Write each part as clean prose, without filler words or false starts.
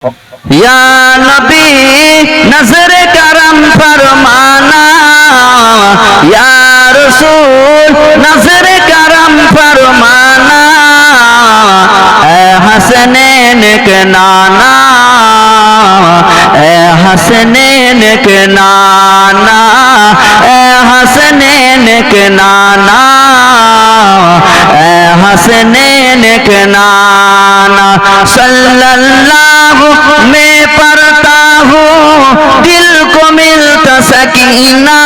या नबी नजर करम फरमाना, या रसूल नजर करम फरमाना, ए हसनैन के नाना, ए हसनैन के नाना, ए हसनैन के नाना, ए हसनैन के नाना। सल्लल्लाहु मैं पढ़ता हूँ दिल को मिलता सकीना,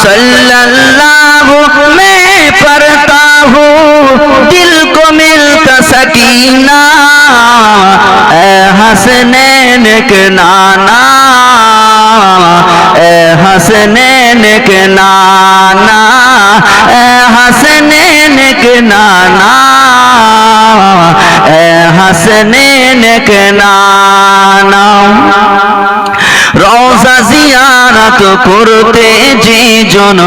सल्लल्लाहु मैं पढ़ता हूँ दिल को मिलता सकीना, ए हसनैन के नाना, ए हसनैन के नाना, ए हसनैन के नाना, ए हसनैन के नाना। রওজা জিয়ারত করতে যে জন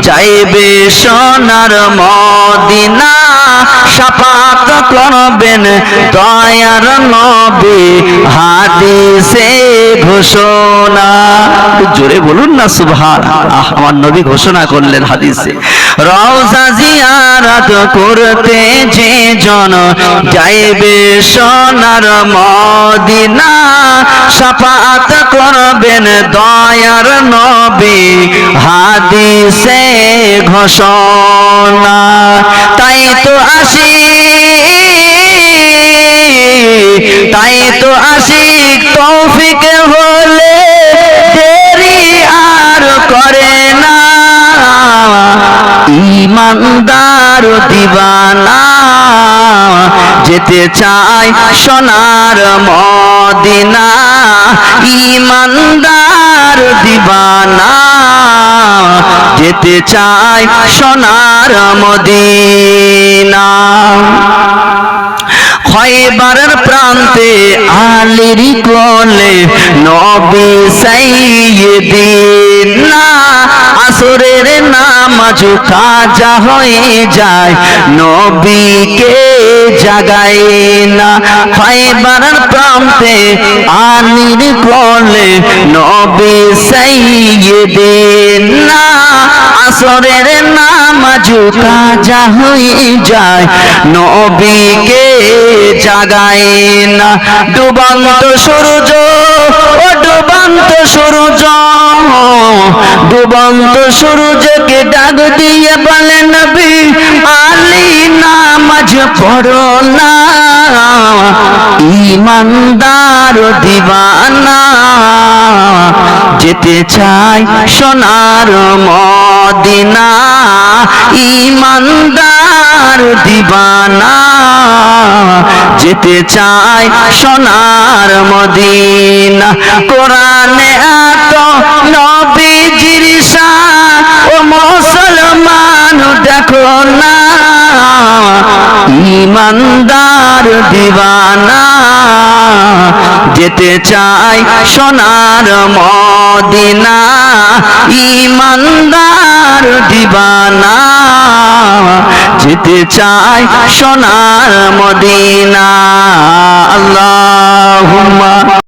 যাইবে সোনার মদিনা, শাফাত করবেন দয়ার নবী হাদিসে ঘোষণা। জোরে বলুন না সুবহানাল্লাহ। আমার নবী ঘোষণা করলেন হাদিসে, রওজা জিয়ারত করতে যে জন যাইবে সোনার মদিনা, শাফাত করবেন দয়ার নবী হাদিসে ঘোষণা। তাই তো আসি, তাই তো আশিক তৌফিক হলে দেরি আর করে না, ইমানদার দিবানা যেতে চাই সোনার মদিনা, ইমানদার দিবানা যেতে চাই সোনার মদিনা। খয়বারের প্রান্তে আলীর কোলে নবী সাইয়্যিদিনা, আসরের নামাজ কাজা হয়ে যায় নবীকে জাগায় না। খয়বারের প্রান্তে আলীর কোলে নবী সাইয়্যিদিনা, আসরের নামাজ কাজা হয়ে যায় নবীকে জাগায় না। ডুবন্ত সূর্য, ও ডুবন্ত সূর্য, ডুবন্ত সূর্যকে ডাক দিয়ে বলে নবী আলী নামাজ পড়ো না, ইমানদার দিবানা যেতে চাই সোনার মদিনা, ইমানদার দিবানা যেতে চাই সোনার মদিনা। কোরআনে এত নবীজির শান, ও মুসলমান দেখো না, ইমানদার দিবানা যেতে চাই সোনার মদিনা, ইমানদার দিবানা যেতে চাই সোনার মদিনা। আল্লাহুম্মা